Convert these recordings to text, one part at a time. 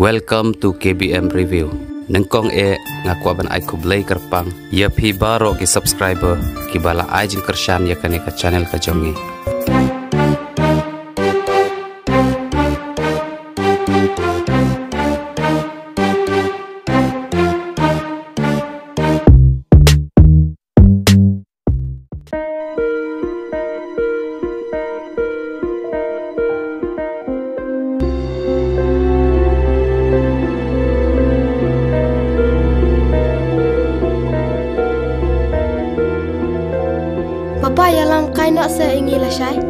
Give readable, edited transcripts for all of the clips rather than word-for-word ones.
Welcome to KBM Review. Nengkong ngakwa ban ai kublai kerpang. Ya pi baro ki subscriber ki bala ai jin kershan ya kane ka channel ka jongi. Papa yalang kai nak se ingi la shai.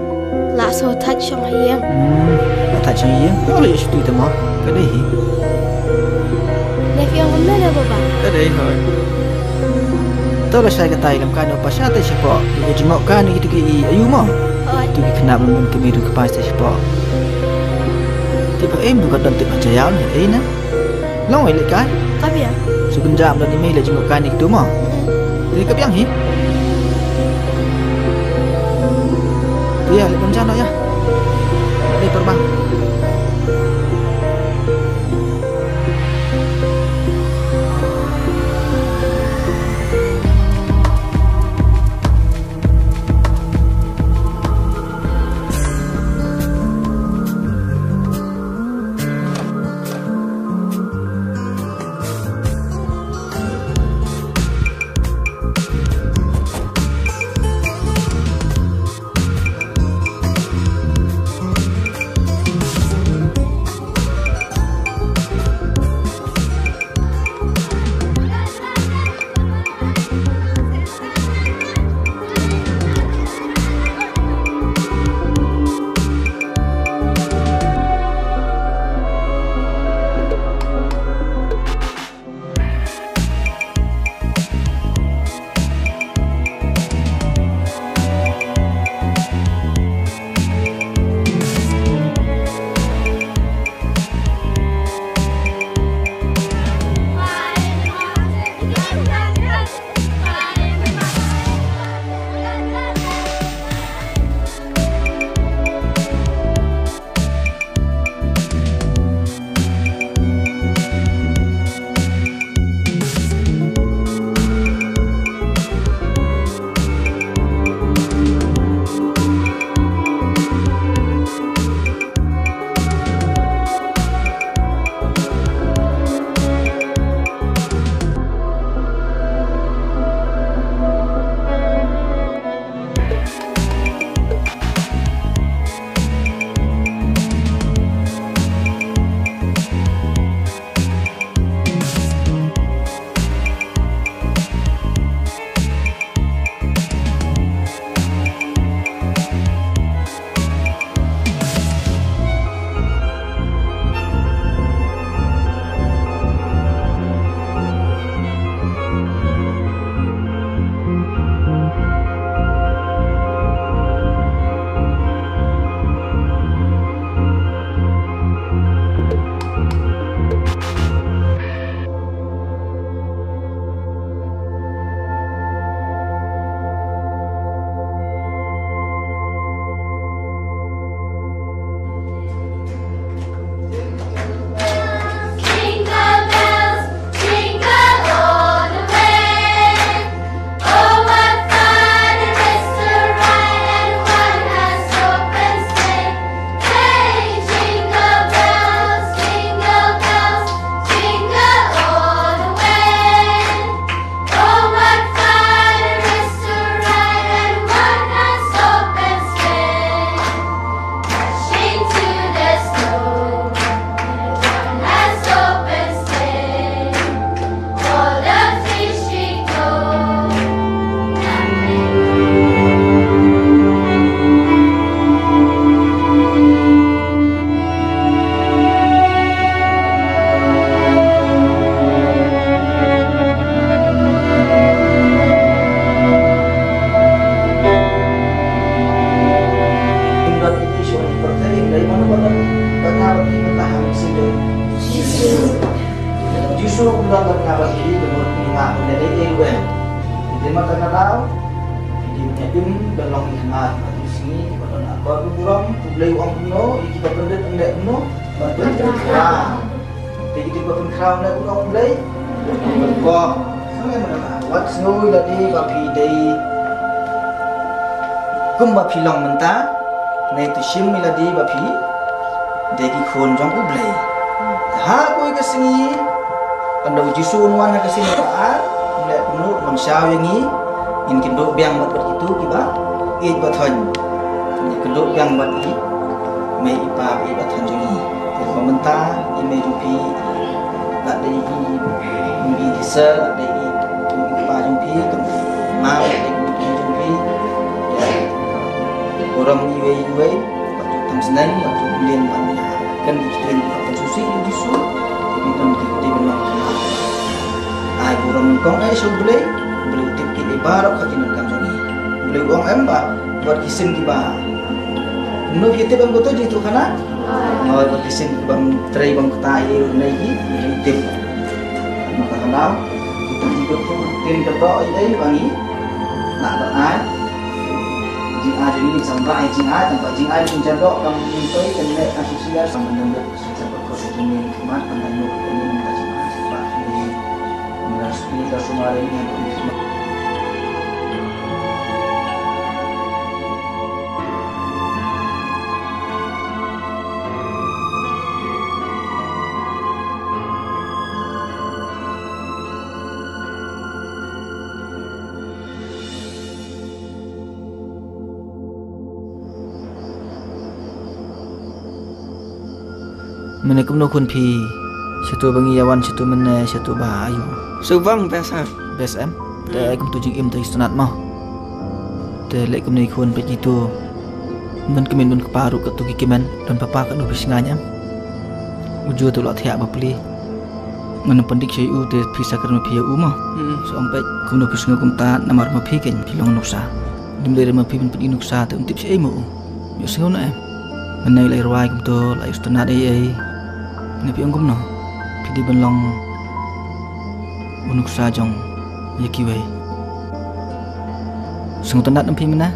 La so touch shong hiang. Touch hiang. Kalau isu tu mah, kedai hi. Lek yang mana dah papa? Kedai hoi. Tahu lah saya kata dalam kan apa syarat siapa. Dia jengok kan itu ke ayu mah. Tu ke kena belum kemiru ke pas siapa. Tiba bukan dalam tiba jaya ni, na. Long elok kan? Kabi ya. Sebenjam dah email lah jengok kan itu mah. Jadi kepiang hi. Ya, lebih rencana ya. Ini terbang. Begitu pun crown nak ulang play. Kok, saya mana? What's new tadi bapi day. Kum bapi long mentah. Nay tu sim tadi bapi. Degi khun jong play. Ha koi kesengi. Anda uji sun wan kesengi baat. Mulai penuh mensyaw yang ni. In kenduk biang buat itu kiba. Baton. Kenduk biang buat ini. May ipa baton jungi. Pemerintah email jumpi tak ada jumpi desa tak ada ipa jumpi mau ada jumpi orang iwe waktu tam senang waktu bulan mana kan kita waktu susi di su di tam di benar ai orang kong ai so boleh utip kita barak kajian kami ni boleh uang emba buat kisim kiba menurut kita bang betul je tu kana mau berkisim bang tray bang ketai lagi tip maka hendak kita ikut tim kedua ini bangi nak berai jing ada ni sampai jing ada tempat jing ada pun jadok kang mintai kena asosiasi sama dengan secara koordinasi kemat pendanuk ini mengaji sebab ini mengaspi semua ini Mana kumno kun pi satu bangi yawan satu mana satu bahayu Suvang biasa BSM dah kum tu jing im tu istunat mau dah lek kum ni kun begitu men kemen men keparu ke tu kikiman dan papa kat lebih singanya uju tu lak thiak bapli ngan pendik sei u te pisa kerma pia u mau so ampai kum no kusnga kum ta namar ma phi ken pilong nuksa dim le ma phi men pin nuksa te tip sei mu yo sing na menai lai ruai kum tu lai istunat ai ni pi ongkum no pidi benlong unuk sajong yakiwe sung tandat nampi mana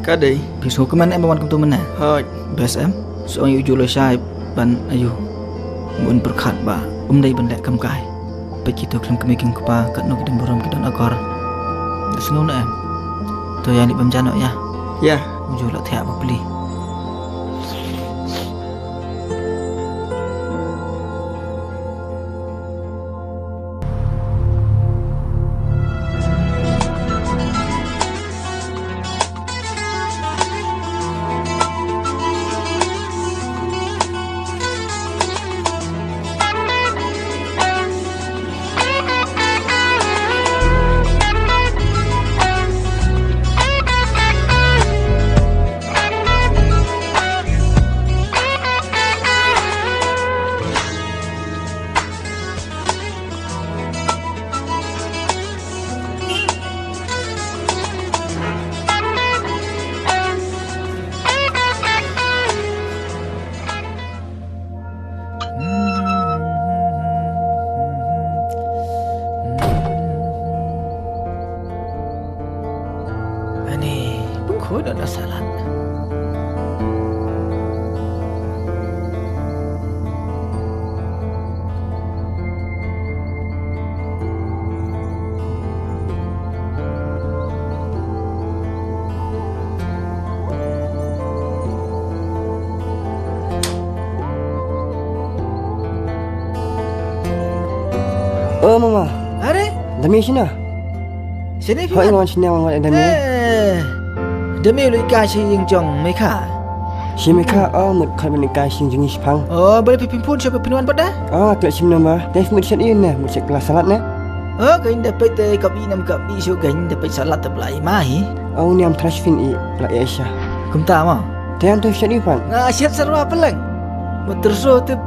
kadai pi so keman em bawan kum tu mana hoj BSM so yu julo sai ban ayu mun berkhat ba dai ban lek kam kai pe kitu klam kemiking kupa kat no kidem borom kidon akor sung na em to ya ni bam jano ya ya julo thia ba pli Oh mama, are Dameki na. sini Hoi ngon sini ngon Dameki. Demi lu kai si ying jong mai kha Si mereka mut khat ban kai sing jengi sipang. oh boleh pipin pun siapa pinuan pada Tu sim nama. Def mut set in mut set kelas salat na. oh kain dapat kabi nam kabi so kain dapat salat teblai mai Ni am trashfin I la Asia. kum ta ma Tiang tu set pan. siap sarwa pelang beterso tu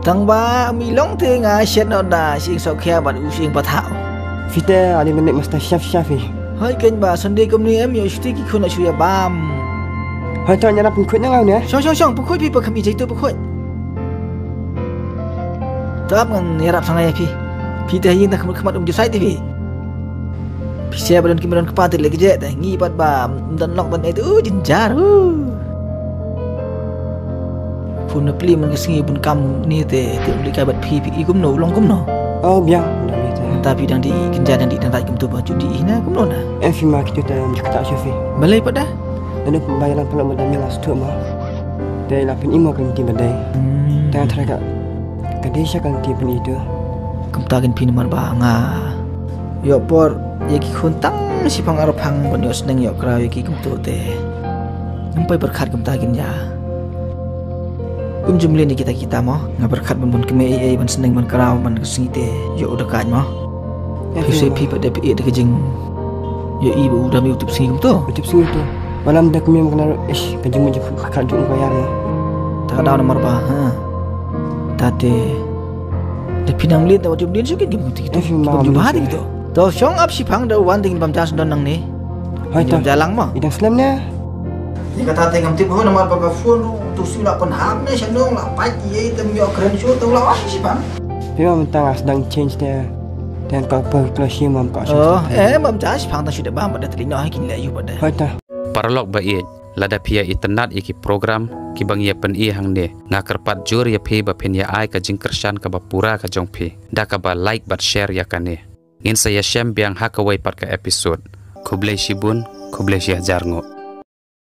tang ba mi long tu siap no da sing so kya ban u sing pathau Kita ada menik masta syaf-syafi. hai kain ba sunday kum ni em yo shti ki khuna shuya bam Hai tu nyana pun kut ngau ni. Song pukul pi kami jai tu pukul. Tap ngan yarap sangai pi. Pi dah yin nak kemat jusai tu pi. Pi saya badan kimeran kepatir lagi je dah ngi pat ba dan lok ban itu jenjar. pun napli man kesingi pun kam ni te beli kabat pi gumno long gumno. Oh biang dah ni tu. Tapi dang di kenja dan di dan rai tum tu baju di ina gumno na. Fi mak tu tak syafi. Balai pada. Dan pembayaran pula madam las tu mah. Dari lapin imo kan ti badai. Dan teraka kadesha kan ti pun itu. Kumtakin pi nomor banga. Yo por yaki khuntang si pangarap hang banyos nang yo kra yaki kumtu te. Nampai berkat kumtakin ya. Jumlin di kita mo nga berkat ban keme ai ban seneng ban karaw ban kesingite yo udah kaj mo. Pisi pi pada pi de kejing. Yo ibu udah mi utup singim tu. Utup singim tu. Malam dak kami mengenal kejing mujuk kajung bayar mo. Tak ada nomor ba ha. Tate de pinang lin taw jumlin sukin gitu gitu. Jumpa gitu. To syong up si pang da wan ding bam jas don nang ni. Hai ta jalang mo. Idang slam na. Ni kata tengam tipu nomor ba phone tu sila pun ham ni sandong la pai ye tem yo keren show tu la si pang. Dia mentang sedang change dia. Dan kau pergi mam kau. Oh, bam jas pang ta sudah bam pada terina kin la yu pada. Hai ta. Paralog ba it lada pia itenat iki program ki bang ye pen i hang ne ngakerpat jur ya phi ba pen ya ai ka jingkershan ka ba pura ka jong phi da ka ba like but share ya kane ngin saya shem biang hakawai pat ka episode kublai shibun kublai shia jarngo